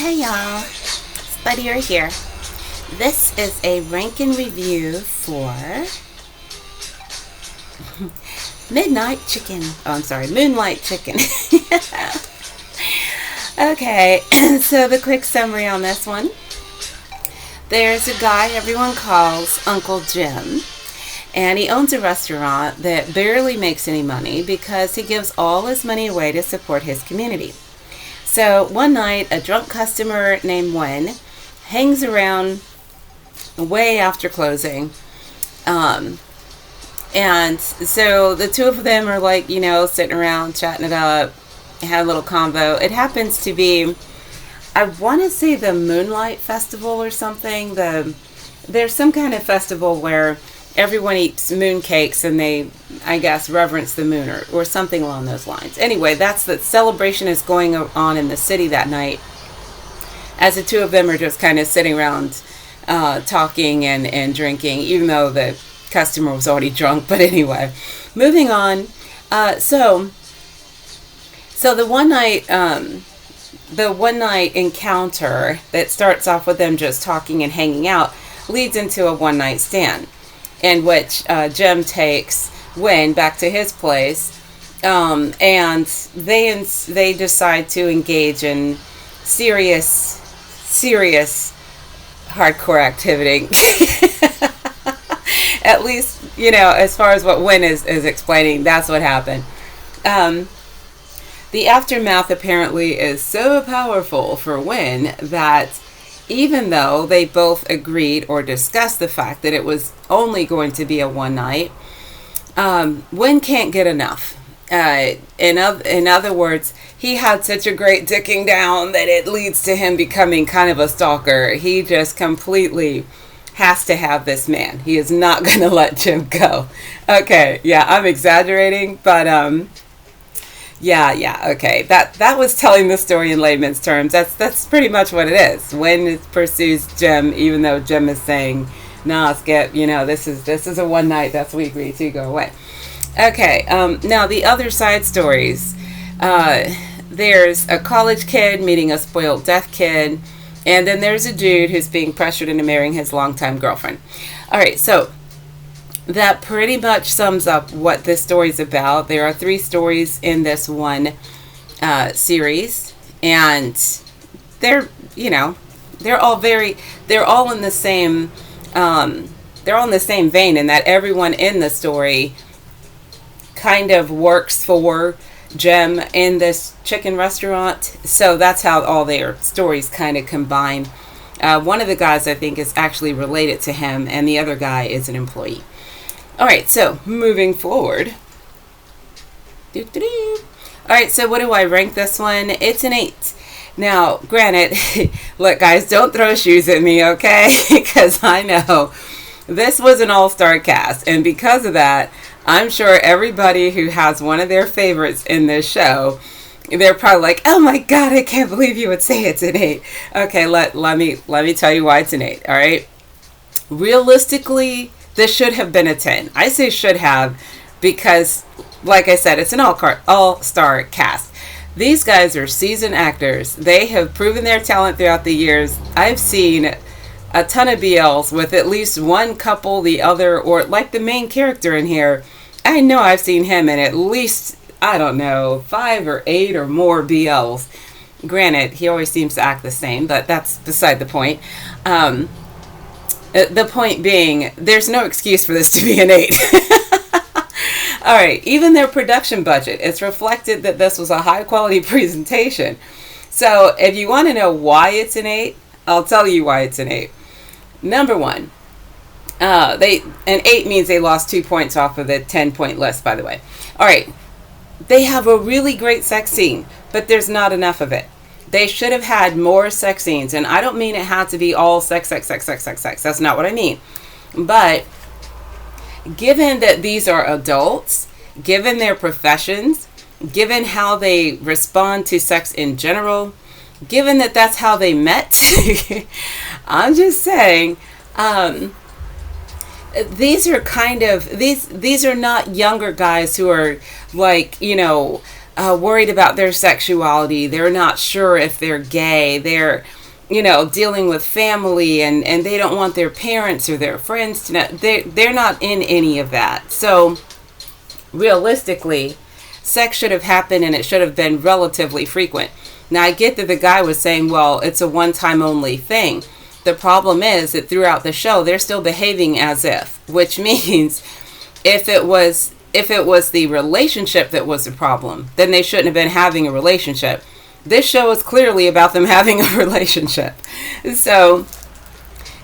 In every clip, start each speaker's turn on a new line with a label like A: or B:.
A: Hey y'all, Spideera here. This is a rank and review for Midnight Chicken. Oh, I'm sorry, Moonlight Chicken. Okay, so the quick summary on this one. There's a guy everyone calls Uncle Jim, and he owns a restaurant that barely makes any money because he gives all his money away to support his community. So one night, a drunk customer named Wen hangs around way after closing. And so the two of them are like, sitting around, chatting it up, had a little convo. It happens to be, I want to say the Moonlight Festival or something. There's some kind of festival where everyone eats moon cakes and they, I guess, reverence the moon or something along those lines. Anyway, that's the celebration is going on in the city that night, as the two of them are just kind of sitting around talking and drinking, even though the customer was already drunk. But anyway, moving on. So the one night encounter that starts off with them just talking and hanging out leads into a one night stand, in which Jim takes Win back to his place, and they decide to engage in serious hardcore activity. At least, as far as what Win is explaining, that's what happened. The aftermath apparently is so powerful for Win that even though they both agreed or discussed the fact that it was only going to be a one night, Win can't get enough. In other words, he had such a great dicking down that it leads to him becoming kind of a stalker. He just completely has to have this man. He is not going to let Jim go. Okay, yeah, I'm exaggerating, but yeah, okay. That was telling the story in layman's terms. That's pretty much what it is. Win pursues Jim, even though Jim is saying, "Nah, Skip. This is a one night. That's what we agreed to. Go away." Okay. Now the other side stories. There's a college kid meeting a spoiled deaf kid, and then there's a dude who's being pressured into marrying his longtime girlfriend. All right, so that pretty much sums up what this story's about. There are 3 stories in this one series, and they're all in the same vein, in that everyone in the story kind of works for Jim in this chicken restaurant. So that's how all their stories kind of combine. One of the guys, I think, is actually related to him, and the other guy is an employee. All right, so moving forward. All right, so what do I rank this one? It's an 8. Now, granted, look, guys, don't throw shoes at me, okay? Because I know this was an all-star cast, and because of that, I'm sure everybody who has one of their favorites in this show, they're probably like, "Oh my God, I can't believe you would say it's an 8." Okay, let me tell you why it's an 8. All right, realistically, this should have been a 10. I say should have because, like I said, it's an all-star cast. These guys are seasoned actors. They have proven their talent throughout the years. I've seen a ton of BLs with at least one couple, the other, or like the main character in here. I know I've seen him in at least, I don't know, 5 or 8 or more BLs. Granted, he always seems to act the same, but that's beside the point. The point being, there's no excuse for this to be an 8. All right, even their production budget, it's reflected that this was a high quality presentation. So if you want to know why it's an 8, I'll tell you why it's an 8. Number one, an 8 means they lost 2 points off of the 10-point list, by the way. All right, they have a really great sex scene, but there's not enough of it. They should have had more sex scenes, and I don't mean it had to be all sex. That's not what I mean. But given that these are adults, given their professions, given how they respond to sex in general, given that that's how they met, I'm just saying, these are kind of, these are not younger guys who are like, worried about their sexuality. They're not sure if they're gay. They're, dealing with family, and they don't want their parents or their friends to know. They're not in any of that. So realistically, sex should have happened, and it should have been relatively frequent. Now, I get that the guy was saying, well, it's a one-time only thing. The problem is that throughout the show, they're still behaving as if, which means if it was the relationship that was the problem, then they shouldn't have been having a relationship. This show is clearly about them having a relationship. So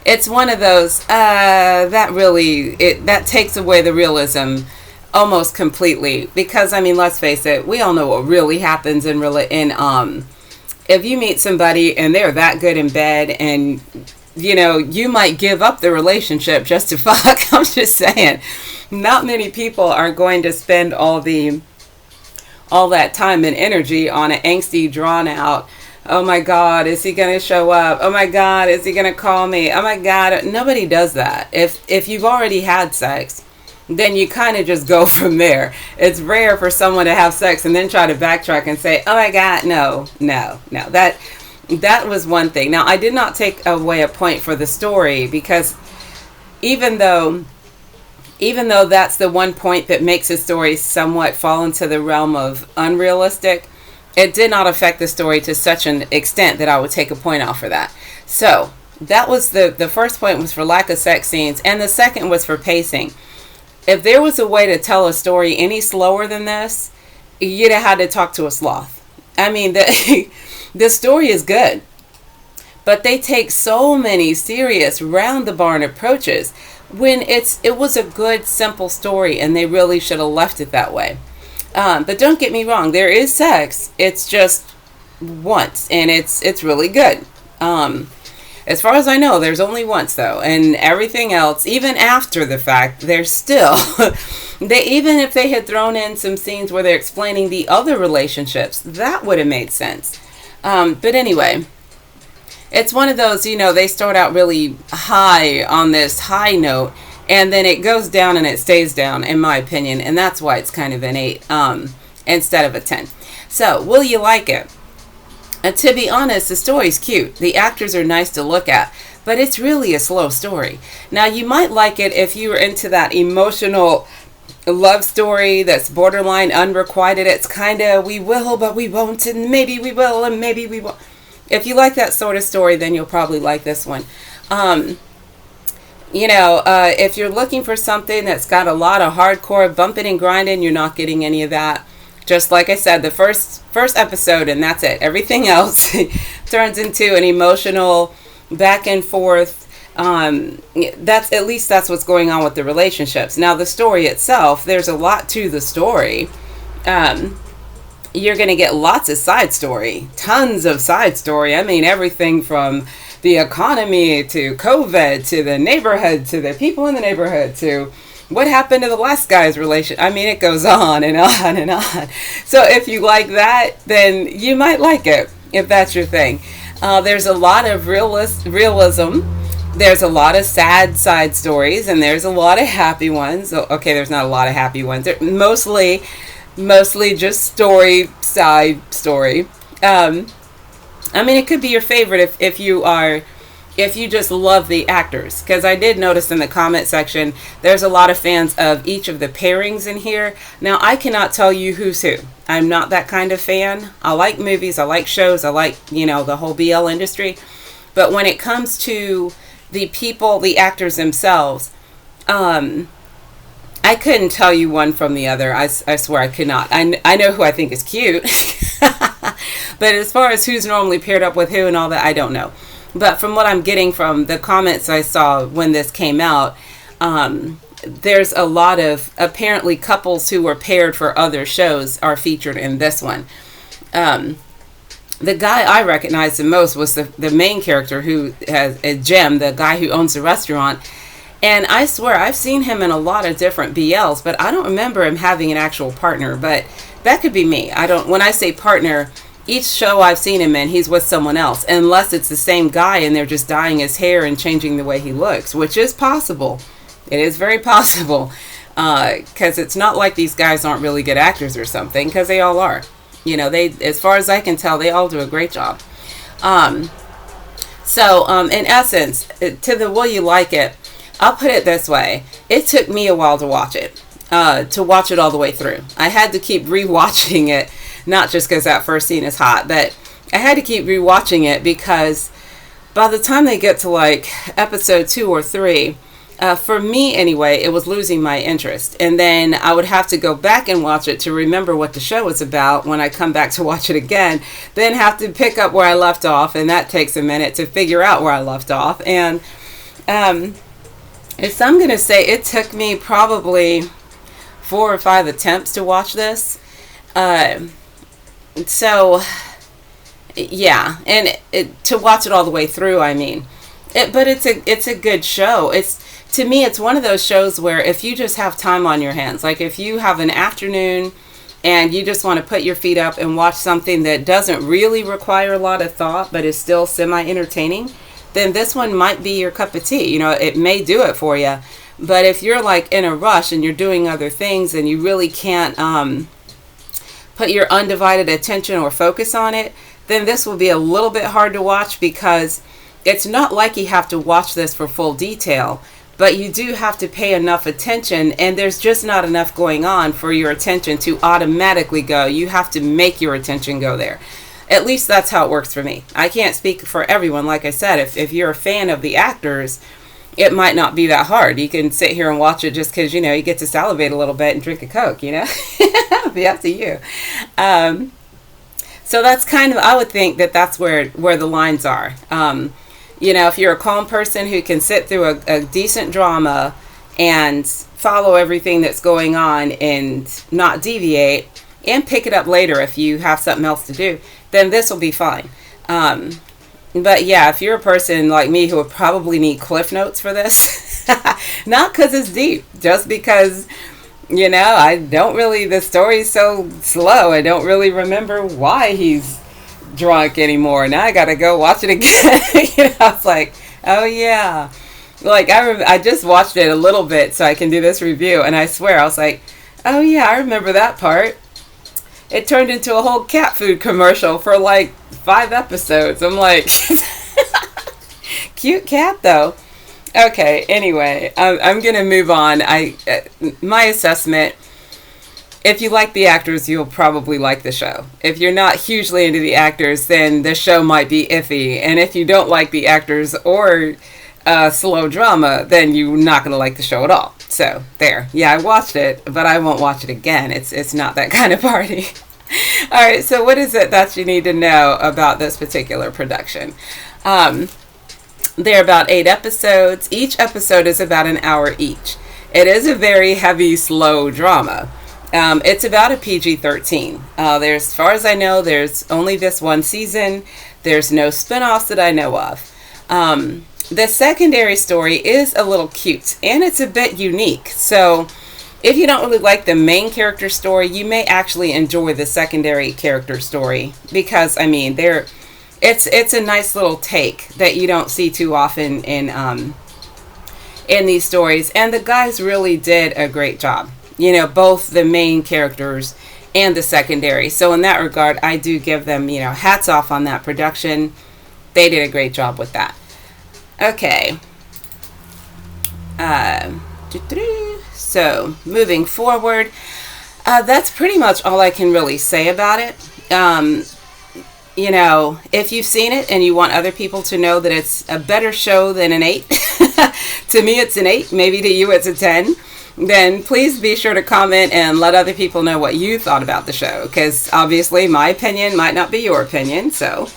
A: it's one of those, that takes away the realism almost completely. Because, let's face it, we all know what really happens if you meet somebody and they're that good in bed, and you might give up the relationship just to fuck. I'm just saying, not many people are going to spend all that time and energy on an angsty, drawn out, oh my God, is he going to show up? Oh my God, is he going to call me? Oh my God. Nobody does that. If you've already had sex, then you kind of just go from there. It's rare for someone to have sex and then try to backtrack and say, oh my God, no. That was one thing. Now, I did not take away a point for the story, because even though that's the one point that makes the story somewhat fall into the realm of unrealistic, it did not affect the story to such an extent that I would take a point off for that. So that was the first point, was for lack of sex scenes, and the second was for pacing. If there was a way to tell a story any slower than this, you'd have had to talk to a sloth. The story is good, but they take so many serious round the barn approaches when it was a good, simple story, and they really should have left it that way. But don't get me wrong, there is sex. It's just once, and it's really good. As far as I know, there's only once, though, and everything else, even after the fact, there's still, even if they had thrown in some scenes where they're explaining the other relationships, that would have made sense. But anyway, it's one of those, they start out really high on this high note, and then it goes down and it stays down, in my opinion, and that's why it's kind of an 8 instead of a 10. So, will you like it? To be honest, the story's cute. The actors are nice to look at, but it's really a slow story. Now, you might like it if you were into that emotional love story that's borderline unrequited. It's kind of, we will, but we won't, and maybe we will, and maybe we won't. If you like that sort of story, then you'll probably like this one. If you're looking for something that's got a lot of hardcore bumping and grinding, you're not getting any of that. Just like I said, the first episode, and that's it. Everything else turns into an emotional back and forth. That's what's going on with the relationships. Now, the story itself, there's a lot to the story. You're going to get lots of side story, tons of side story. Everything from the economy to COVID to the neighborhood to the people in the neighborhood to what happened to the last guy's relation. It goes on and on and on. So if you like that, then you might like it, if that's your thing. There's a lot of realism. There's a lot of sad side stories, and there's a lot of happy ones. Okay, there's not a lot of happy ones. They're mostly just side story. It could be your favorite if you just love the actors, because I did notice in the comment section there's a lot of fans of each of the pairings in here. Now, I cannot tell you who's who. I'm not that kind of fan. I like movies, I like shows, I like, the whole BL industry. But when it comes to the people, the actors themselves, I couldn't tell you one from the other. I swear I could not. I know who I think is cute. But as far as who's normally paired up with who and all that, I don't know. But from what I'm getting from the comments I saw when this came out, there's a lot of apparently couples who were paired for other shows are featured in this one. The guy I recognized the most was the main character, who has a Jim, the guy who owns the restaurant. And I swear I've seen him in a lot of different BLs, but I don't remember him having an actual partner. But that could be me. When I say partner, each show I've seen him in, he's with someone else, unless it's the same guy and they're just dyeing his hair and changing the way he looks, which is possible. It is very possible, because it's not like these guys aren't really good actors or something, because they all are. They, as far as I can tell, they all do a great job. In essence, to the will you like it, I'll put it this way. It took me a while to watch it all the way through. I had to keep rewatching it, not just because that first scene is hot, but I had to keep rewatching it because by the time they get to like episode 2 or 3, for me anyway, it was losing my interest. And then I would have to go back and watch it to remember what the show was about when I come back to watch it again. Then have to pick up where I left off, and that takes a minute to figure out where I left off. And so I'm going to say it took me probably 4 or 5 attempts to watch this. Yeah, and to watch it all the way through, I mean. But it's a good show. To me, it's one of those shows where if you just have time on your hands, like if you have an afternoon and you just want to put your feet up and watch something that doesn't really require a lot of thought but is still semi-entertaining, then this one might be your cup of tea. It may do it for you. But if you're like in a rush and you're doing other things and you really can't put your undivided attention or focus on it, then this will be a little bit hard to watch, because it's not like you have to watch this for full detail, but you do have to pay enough attention, and there's just not enough going on for your attention to automatically go. You have to make your attention go there. At least that's how it works for me. I can't speak for everyone. Like I said, if you're a fan of the actors, it might not be that hard. You can sit here and watch it just because, you get to salivate a little bit and drink a Coke, It'll be up to you. So that's kind of, I would think that's where the lines are. If you're a calm person who can sit through a decent drama and follow everything that's going on and not deviate and pick it up later if you have something else to do, then this will be fine. But yeah, if you're a person like me who would probably need cliff notes for this, not because it's deep, just because, the story's so slow. I don't really remember why he's drunk anymore. Now I gotta go watch it again. I was like, oh yeah. Like I just watched it a little bit so I can do this review, and I swear I was like, oh yeah, I remember that part. It turned into a whole cat food commercial for like 5 episodes. I'm like, cute cat though. Okay, anyway, I'm gonna move on. My assessment, if you like the actors, you'll probably like the show. If you're not hugely into the actors, then the show might be iffy. And if you don't like the actors or slow drama, then you're not gonna like the show at all. So there. Yeah, I watched it, but I won't watch it again. It's not that kind of party. All right, so what is it that you need to know about this particular production? There are about 8 episodes. Each episode is about an hour each. It is a very heavy, slow drama. It's about a PG-13. As far as I know, there's only this one season. There's no spin-offs that I know of. The secondary story is a little cute, and it's a bit unique. So if you don't really like the main character story, you may actually enjoy the secondary character story, because it's a nice little take that you don't see too often in these stories. And the guys really did a great job, both the main characters and the secondary. So in that regard, I do give them, hats off on that production. They did a great job with that. Okay. So moving forward, that's pretty much all I can really say about it. If you've seen it and you want other people to know that it's a better show than an 8, to me it's an 8, maybe to you it's a 10, then please be sure to comment and let other people know what you thought about the show, because obviously my opinion might not be your opinion. So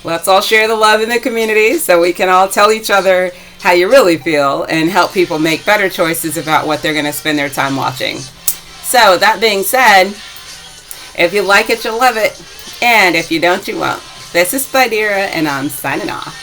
A: let's all share the love in the community so we can all tell each other how you really feel and help people make better choices about what they're going to spend their time watching. So that being said, if you like it, you'll love it. And if you don't, you won't. This is Spideera, and I'm signing off.